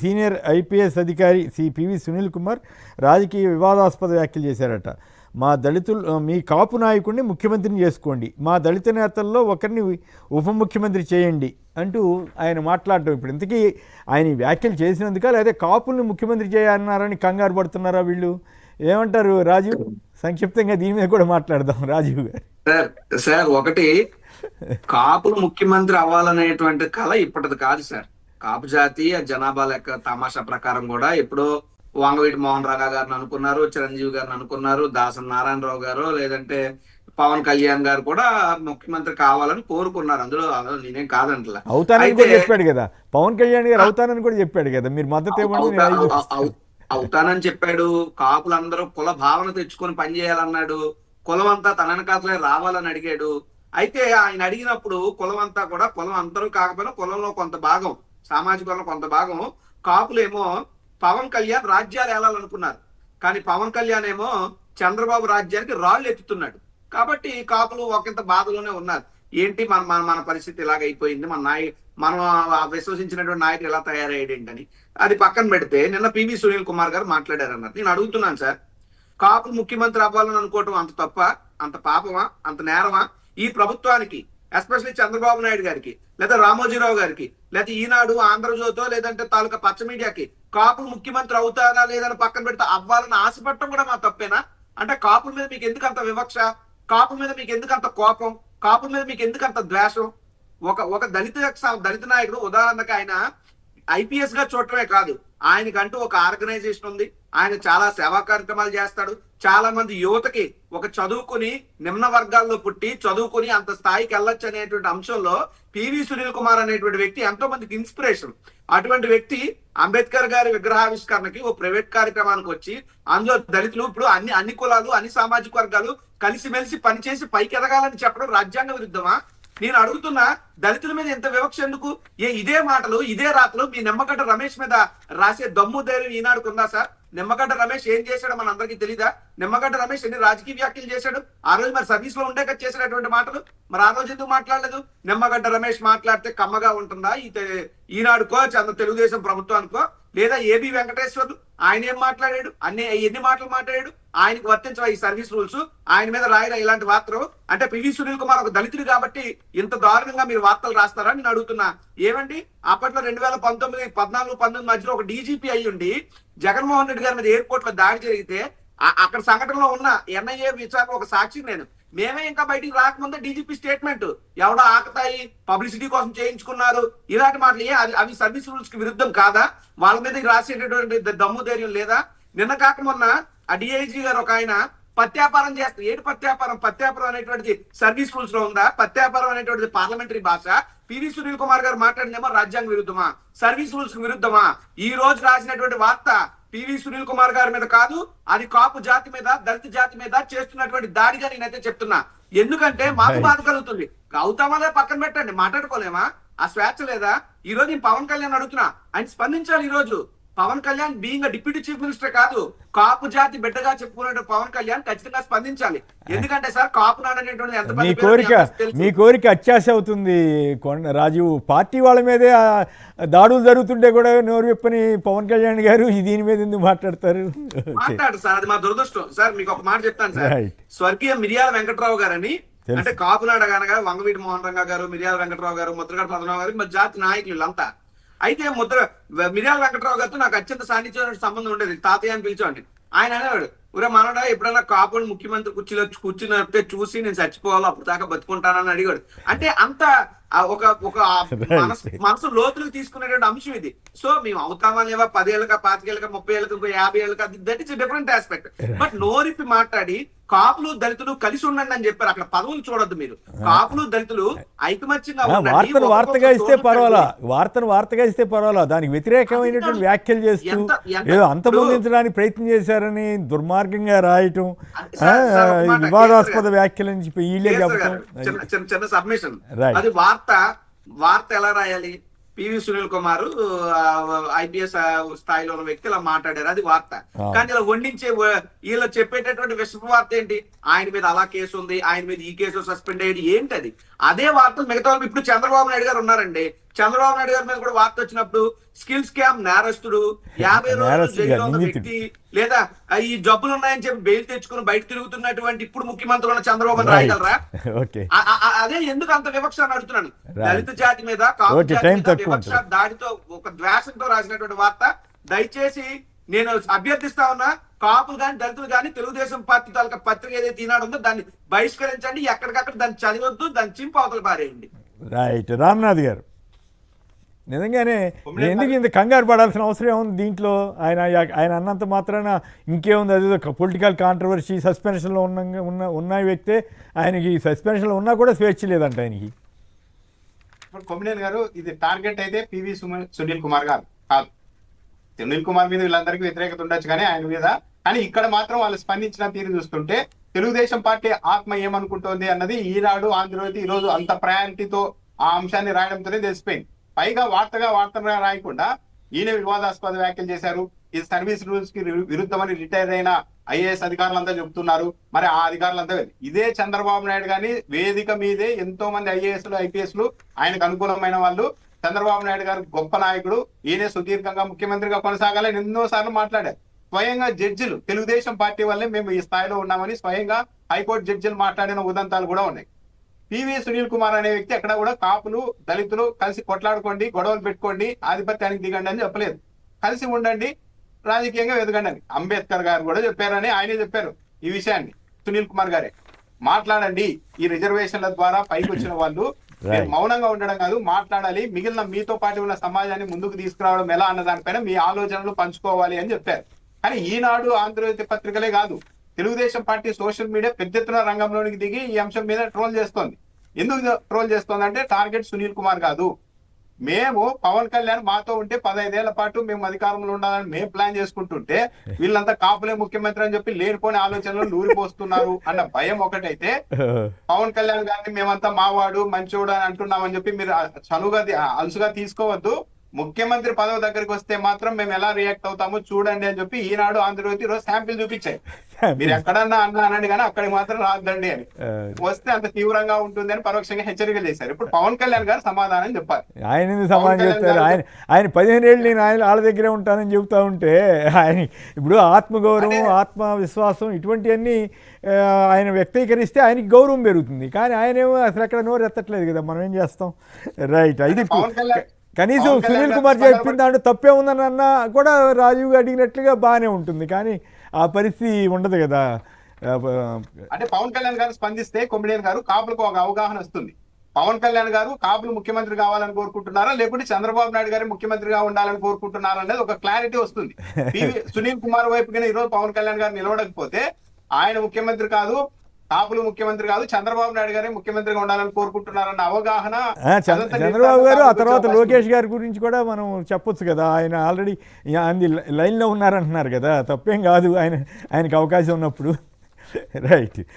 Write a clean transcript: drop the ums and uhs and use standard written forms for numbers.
Senior IPS అధికారి PV Sunil Kumar రాజకీయ వివాదాస్పద వ్యాఖ్యలు చేశారట. మా దళితులు మీ కాపు నాయకుడిని ముఖ్యమంత్రిని చేసుకోండి, మా దళిత నేతల్లో ఒకరిని ఉప ముఖ్యమంత్రి చేయండి అంటూ ఆయన మాట్లాడటం. ఇప్పుడు ఇంతకీ ఆయన వ్యాఖ్యలు చేసినందుక లేదా కాపుల్ని ముఖ్యమంత్రి చేయాలన్నారని కంగారు పడుతున్నారా వీళ్ళు? ఏమంటారు రాజీవ్? సంక్షిప్తంగా దీని మీద కూడా మాట్లాడదాం రాజీవ్ గారు. సార్ ఒకటి, కాపులు ముఖ్యమంత్రి అవ్వాలనేటువంటి కళ ఇప్పటిది కాదు సార్. కాపు జాతి జనాభా లెక్క తమాషా ప్రకారం కూడా ఎప్పుడో వంగవీటి మోహన్ రావు గారిని అనుకున్నారు, చిరంజీవి గారిని అనుకున్నారు, దాసరి నారాయణరావు గారు లేదంటే పవన్ కళ్యాణ్ గారు కూడా ముఖ్యమంత్రి కావాలని కోరుకున్నారు. అందులో నేనేం కాదంటలా. అవుతానని కూడా చెప్పాడు కదా పవన్ కళ్యాణ్ గారు, అవుతానని కూడా చెప్పాడు కదా, మీరు మద్దతు ఇవ్వండి. అవుతానని చెప్పాడు. కాపులందరూ కుల భావన తెచ్చుకొని పనిచేయాలన్నాడు. కులం అంతా తన వెనకాతలే రావాలని అడిగాడు. అయితే ఆయన అడిగినప్పుడు కులం అంతా కూడా, కులం అందరూ కాకపోయినా కులంలో కొంత భాగం, సామాజిక వర్గంలో కొంత భాగం కాపులేమో పవన్ కళ్యాణ్ రాజ్యాలు ఏలాలనుకున్నారు. కానీ పవన్ కళ్యాణ్ ఏమో చంద్రబాబు రాజ్యానికి రాళ్లు ఎత్తుతున్నాడు. కాబట్టి కాపులు ఒకంత బాధలోనే ఉన్నారు. ఏంటి మన పరిస్థితి ఇలాగైపోయింది, మనం విశ్వసించినటువంటి నాయకుడు ఎలా తయారయ్యాడేంటని. అది పక్కన పెడితే నిన్న పివి సునీల్ కుమార్ గారు మాట్లాడారన్నారు. నేను అడుగుతున్నాను సార్, కాపులు ముఖ్యమంత్రి అవ్వాలని అనుకోవటం అంత తప్ప, అంత పాపమా, అంత నేరమా? ఈ ప్రభుత్వానికి, ఎస్పెషల్లీ చంద్రబాబు నాయుడు గారికి, లేదా రామోజీరావు గారికి, లేదా ఈనాడు, ఆంధ్రజ్యోతో లేదంటే తాలూకా పచ్చ మీడియాకి కాపులు ముఖ్యమంత్రి అవుతారా లేదని పక్కన పెడితే అవ్వాలని ఆశపడటం కూడా మా తప్పేనా? అంటే కాపుల మీద మీకు ఎందుకు అంత వివక్ష? కాపుల మీద మీకు ఎందుకు అంత కోపం? కాపుల మీద మీకు ఎందుకు అంత ద్వేషం? ఒక దళిత నాయకుడు, ఉదాహరణకు ఆయన ఐపీఎస్ గా చూడటమే కాదు, ఆయనకంటూ ఒక ఆర్గనైజేషన్ ఉంది. ఆయన చాలా సేవా కార్యక్రమాలు చేస్తాడు. చాలా మంది యువతకి ఒక చదువుకుని నిమ్న వర్గాల్లో పుట్టి చదువుకుని అంత స్థాయికి వెళ్ళొచ్చు అనేటువంటి అంశంలో పివి సునీల్ కుమార్ అనేటువంటి వ్యక్తి ఎంతో మందికి ఇన్స్పిరేషన్. అటువంటి వ్యక్తి అంబేద్కర్ గారి విగ్రహావిష్కరణకి ఓ ప్రైవేట్ కార్యక్రమానికి వచ్చి అందులో దళితులు ఇప్పుడు అన్ని కులాలు, అన్ని సామాజిక వర్గాలు కలిసిమెలిసి పనిచేసి పైకి ఎదగాలని చెప్పడం రాజ్యాంగ విరుద్ధమా? నేను అడుగుతున్నా, దళితుల మీద ఎంత వివక్ష ఎందుకు? ఇదే మాటలు ఇదే రాతలు మీ నిమ్మగడ్డ రమేష్ మీద రాసే దమ్ము ధైర్యం ఈనాడుకు ఉందా సార్? నిమ్మగడ్డ రమేష్ ఏం చేశాడో మన అందరికీ తెలీదా? నిమ్మగడ్డ రమేష్ ఎన్ని రాజకీయ వ్యాఖ్యలు చేశాడు? ఆ రోజు మరి సర్వీస్ లో ఉండే కదా చేసినటువంటి మాటలు. మరి ఆ రోజు ఎందుకు మాట్లాడలేదు? నిమ్మగడ్డ రమేష్ మాట్లాడితే కమ్మగా ఉంటుందా ఈనాడుకో తెలుగుదేశం ప్రభుత్వానికో? లేదా ఏబి వెంకటేశ్వర్లు ఆయన ఏం మాట్లాడాడు? ఎన్ని మాటలు మాట్లాడాడు? ఆయనకు వర్తించవా ఈ సర్వీస్ రూల్స్? ఆయన మీద రాయరా ఇలాంటి వార్తలు? అంటే పివి సునీల్ కుమార్ ఒక దళితుడు కాబట్టి ఇంత దారుణంగా మీరు వార్తలు రాస్తారా? నేను అడుగుతున్నా. ఏమండి, అప్పట్లో 2019, 14, 19 మధ్యలో ఒక డీజీపీ అయ్యుండి జగన్మోహన్ రెడ్డి గారి మీద ఎయిర్పోర్ట్ లో దాడి జరిగితే అక్కడ సంఘటనలో ఉన్న ఎన్ఐఏ విచారణ ఒక సాక్షి నేను. మేమే ఇంకా బయటికి రాకముందే డీజీపీ స్టేట్మెంట్, ఎవడో ఆకతాయి పబ్లిసిటీ కోసం చేయించుకున్నారు, ఇలాంటి మాటలు అవి సర్వీస్ రూల్స్ కి విరుద్ధం కాదా? వాళ్ళ మీద రాసేటటువంటి దమ్ము ధైర్యం లేదా? నిన్న కాక మొన్న ఆ డిఐజీ గారు ఒక ఆయన పత్యాపారం చేస్తారు. ఏంటి పత్యాపారం? పత్యాపారం అనేటువంటిది సర్వీస్ రూల్స్ లో ఉందా? పత్యాపారం అనేటువంటిది పార్లమెంటరీ భాష. పివి సునీల్ కుమార్ గారు మాట్లాడినేమో రాజ్యాంగ విరుద్ధమా, సర్వీస్ రూల్స్ కు విరుద్ధమా? ఈ రోజు రాసినటువంటి వార్త పివి సునీల్ కుమార్ గారి మీద కాదు, అది కాపు జాతి మీద, దళిత జాతి మీద చేస్తున్నటువంటి దాడిగా నేనైతే చెప్తున్నా. ఎందుకంటే మాకు బాధ కలుగుతుంది. అవుతామా పక్కన పెట్టండి, మాట్లాడుకోలేమా? ఆ స్వేచ్ఛ లేదా? ఈ రోజు నేను పవన్ కళ్యాణ్ అడుగుతున్నా, ఆయన స్పందించాలి. ఈ రోజు Pawan Kalyan being deputy chief minister కాదు, కాపు జాతి బిడ్డగా చెప్పుకునే పవన్ కళ్యాణ్ ఖచ్చితంగా స్పందించాలి. ఎందుకంటే సార్, కాపు నాడు అనేటువంటి ఎంత మీ కోరిక అత్యాశ అవుతుంది రాజీవ్. పార్టీ వాళ్ళ మీదే దాడులు జరుగుతుంటే కూడా నోరు విప్పని పవన్ కళ్యాణ్ గారు దీని మీద ఎందుకు మాట్లాడతారు? సార్, అది మా దురదృష్టం. సార్ మీకు ఒక మాట చెప్తాను సార్. స్వర్గీయ మిర్యాల వెంకట్రావు గారని, అంటే కాపునాడ అనగా వంగవీటి మోహన్ రంగా గారు, మిర్యాల వెంకట్రావు గారు, ముద్రగడ పద్మనాభం గారు, మా జాతి నాయకులు వీళ్ళంతా. అయితే మిర్యాల వెంకట్రావు గారితో నాకు అత్యంత సాన్నిధ్యమైన సంబంధం ఉండేది. తాతయ్య అని పిలిచేవాడిని. ఆయన అనేవాడు, ఊరే మనడా ఎప్పుడైనా కాపుని ముఖ్యమంత్రి కుర్చీలో కూర్చున్నట్టే చూసి నేను చచ్చిపోవాలో అప్పుడు దాకా బతుకుంటానని అడిగాడు. అంటే అంత ఒక మనసు లోతులకు తీసుకునేటువంటి అంశం ఇది. సో మేము అవుతామా లేవా 10 ఏళ్ళకా 25 ఏళ్ళకా 30 ఏళ్ళకి 50 ఏళ్ళకా, that is different aspect. But నోరిప్పి మాట్లాడి కాపులు దళితులు కలిసి ఉండండి అని చెప్పారు. అక్కడ పదవులు చూడొద్దు మీరు. కాపులు దళితులు ఐకమత్యంగా వార్తగా ఇస్తే పర్వాలా, వార్తగా ఇస్తే పర్వాలా, దానికి వ్యతిరేకమైనటువంటి వ్యాఖ్యలు చేస్తూ ఏదో అంతమొందించడానికి ప్రయత్నం చేశారని దుర్మార్గంగా రాయటం, వివాదాస్పద వ్యాఖ్యలని చెప్పి వీళ్ళే చెప్పడం. చిన్న సబ్మిషన్. అది వార్త ఎలా రాయాలి? పివి సునీల్ కుమార్ ఐపీఎస్ స్థాయిలో ఉన్న వ్యక్తి ఇలా మాట్లాడారు, అది వార్త. కానీ ఇలా వండించే వీళ్ళు చెప్పేటటువంటి విషపు వార్త ఏంటి? ఆయన మీద అలా కేసు ఉంది, ఆయన మీద ఈ కేసు సస్పెండ్ అయ్యేది ఏంటి? అది అదే వార్తలు మిగతా ఇప్పుడు చంద్రబాబు నాయుడు గారు ఉన్నారండి, చంద్రబాబు నాయుడు గారి మీద కూడా వార్త వచ్చినప్పుడు స్కిల్ స్కామ్ నేరస్తుడు 50 రోజులు నేరస్తుడు జైల్లో ఉన్న నిందితుడు. వ్యక్తి, లేదా ఈ జబ్బులు ఉన్నాయని చెప్పి బెయిల్ తెచ్చుకుని బయట తిరుగుతున్నటువంటి ఇప్పుడు ముఖ్యమంత్రి ఉన్న చంద్రబాబు Right. రాయగలరా? ఓకే అదే ఎందుకు అంత వివక్ష అని అడుగుతున్నాను. Right. దళిత జాతి మీద, కాపు Okay, జాతి time మీద తక్కువ వివక్ష ఉంటుంది. దాడితో ఒక ద్వేషంతో రాసినటువంటి వార్త. దయచేసి నేను అభ్యర్థిస్తా ఉన్నా, కాపులు కానీ దళితులు కానీ తెలుగుదేశం పార్టీ తాలూకా పత్రిక ఏదైతే ఈనాడు ఉందో దాన్ని బహిష్కరించండి. ఎక్కడికక్కడ దాన్ని చదివద్దు, దాన్ని చింపు అవతల పారేయండి. రైట్. రామ్నాథ్ గారు, నిజంగానే ఎందుకు ఇంత కంగారు పడాల్సిన అవసరం ఏముంది దీంట్లో? ఆయన అన్నంత మాత్రాన ఇంకేముంది? అది పొలిటికల్ కాంట్రవర్సీ, సస్పెన్షన్లో ఉన్న వ్యక్తే. ఆయనకి సస్పెన్షన్లో ఉన్నా కూడా స్వేచ్ఛ లేదంట ఆయనకి. ఇప్పుడు కొమ్మినేని గారు, ఇది టార్గెట్ అయితే పివి సునీల్ కుమార్ గారు కాదు. సునీల్ కుమార్ మీద వీళ్ళందరికీ వ్యతిరేకత ఉండొచ్చు కానీ ఆయన మీద, కానీ ఇక్కడ మాత్రం వాళ్ళు స్పందించిన తీరు చూస్తుంటే తెలుగుదేశం పార్టీ ఆత్మ ఏమనుకుంటోంది అన్నది ఈనాడు, ఆంధ్రజ్యోతి ఈరోజు అంత ప్రయారిటీతో ఆ అంశాన్ని రాయడంతోనే తెలిసిపోయింది. పైగా వార్తగా రాయకుండా ఈయన వివాదాస్పద వ్యాఖ్యలు చేశారు. ఈ సర్వీస్ రూల్స్ కి విరుద్ధమని రిటైర్ అయిన ఐఏఎస్ అధికారులంతా చెబుతున్నారు. మరి ఆ అధికారులంతా ఇదే చంద్రబాబు నాయుడు గాని వేదిక మీదే ఎంతో మంది ఐఏఎస్లు ఐపీఎస్లు ఆయనకు అనుకూలమైన వాళ్ళు, చంద్రబాబు నాయుడు గారు గొప్ప నాయకుడు, ఈయనే సుదీర్ఘంగా ముఖ్యమంత్రిగా కొనసాగాలని ఎన్నోసార్లు మాట్లాడారు. స్వయంగా జడ్జిలు తెలుగుదేశం పార్టీ వల్లే మేము ఈ స్థాయిలో ఉన్నామని స్వయంగా హైకోర్టు జడ్జిలు మాట్లాడిన ఉదంతాలు కూడా ఉన్నాయి. పివి సునీల్ కుమార్ అనే వ్యక్తి ఎక్కడ కూడా కాపులు దళితులు కలిసి కొట్లాడుకోండి, గొడవలు పెట్టుకోండి, ఆధిపత్యానికి దిగండి అని చెప్పలేదు. కలిసి ఉండండి, రాజకీయంగా ఎదగండి అని అంబేద్కర్ గారు కూడా చెప్పారని ఆయనే చెప్పారు. ఈ విషయాన్ని సునీల్ కుమార్ గారే మాట్లాడండి. ఈ రిజర్వేషన్ల ద్వారా పైకి వచ్చిన వాళ్ళు మీరు మౌనంగా ఉండడం కాదు, మాట్లాడాలి. మిగిలిన మీతో పాటు ఉన్న సమాజాన్ని ముందుకు తీసుకురావడం ఎలా అన్న దానిపైన మీ ఆలోచనలు పంచుకోవాలి అని చెప్పారు. కానీ ఈనాడు, ఆంధ్రజ్యోతి పత్రికలే కాదు, తెలుగుదేశం పార్టీ సోషల్ మీడియా పెద్ద ఎత్తున రంగంలోనికి దిగి ఈ అంశం మీద ట్రోల్ చేస్తోంది. ఎందుకు ట్రోల్ చేస్తోంది అంటే టార్గెట్ సునీల్ కుమార్ కాదు. మేము పవన్ కళ్యాణ్ మాతో ఉంటే 15 ఏళ్ల పాటు మేము అధికారంలో ఉండాలని మేము ప్లాన్ చేసుకుంటుంటే వీళ్ళంతా కాపులే ముఖ్యమంత్రి అని చెప్పి లేనిపోని ఆలోచనలు నూరిపోస్తున్నారు అన్న భయం ఒకటైతే, పవన్ కళ్యాణ్ గారిని మేమంతా మావాడు మంచోడు అని అంటున్నామని చెప్పి మీరు చనువుగా అలుసుగా తీసుకోవద్దు. ముఖ్యమంత్రి పదవి దగ్గరికి వస్తే మాత్రం మేము ఎలా రియాక్ట్ అవుతామో చూడండి అని చెప్పి ఈనాడు, ఆంధ్రజ్యోతి రోజు శాంపిల్ చూపించాయి. మీరు ఎక్కడన్నా అనండి కానీ అక్కడికి మాత్రం రాద్దండి అని. వస్తే అంత తీవ్రంగా ఉంటుంది అని పరోక్షంగా హెచ్చరికలు చేశారు. ఇప్పుడు పవన్ కళ్యాణ్ గారు సమాధానం చెప్పాలి. ఆయన సమాధానం చెప్తారు. ఆయన 15 ఏళ్ళు నేను వాళ్ళ దగ్గరే ఉంటానని చెబుతా ఉంటే ఆయన ఇప్పుడు ఆత్మగౌరవం, ఆత్మవిశ్వాసం ఇటువంటివన్నీ ఆయన వ్యక్తీకరిస్తే ఆయనకి గౌరవం పెరుగుతుంది. కానీ ఆయనేమో అసలు ఎక్కడ నోరు ఎత్తట్లేదు కదా, మనం ఏం చేస్తాం? రైట్. ఇది కనీసం సునీల్ కుమార్ చెప్పిన దాంట్లో తప్పే ఉందని అన్నా కూడా రాజీవ్ అడిగినట్లుగా బాగానే ఉంటుంది. కానీ ఆ పరిస్థితి ఉండదు కదా. అంటే పవన్ కళ్యాణ్ గారు స్పందిస్తే కొమ్మినేని గారు కాపులకు ఒక అవగాహన వస్తుంది. పవన్ కళ్యాణ్ గారు కాపులు ముఖ్యమంత్రి కావాలని కోరుకుంటున్నారా, లేకుంటే చంద్రబాబు నాయుడు గారు ముఖ్యమంత్రిగా ఉండాలని కోరుకుంటున్నారా అనేది ఒక క్లారిటీ వస్తుంది. సునీల్ కుమార్ వైపుగా ఈ రోజు పవన్ కళ్యాణ్ గారు నిలవడకపోతే ఆయన ముఖ్యమంత్రి కాదు, కాపులు ముఖ్యమంత్రి కాదు, చంద్రబాబు నాయుడు గారే ముఖ్యమంత్రిగా ఉండాలని కోరుకుంటున్నారన్న అవగాహన చంద్రబాబు గారు, ఆ తర్వాత లోకేష్ గారి గురించి కూడా మనం చెప్పొచ్చు కదా. ఆయన ఆల్రెడీ లైన్లో ఉన్నారంటున్నారు కదా, తప్పేం కాదు ఆయనకి అవకాశం ఉన్నప్పుడు. రైట్.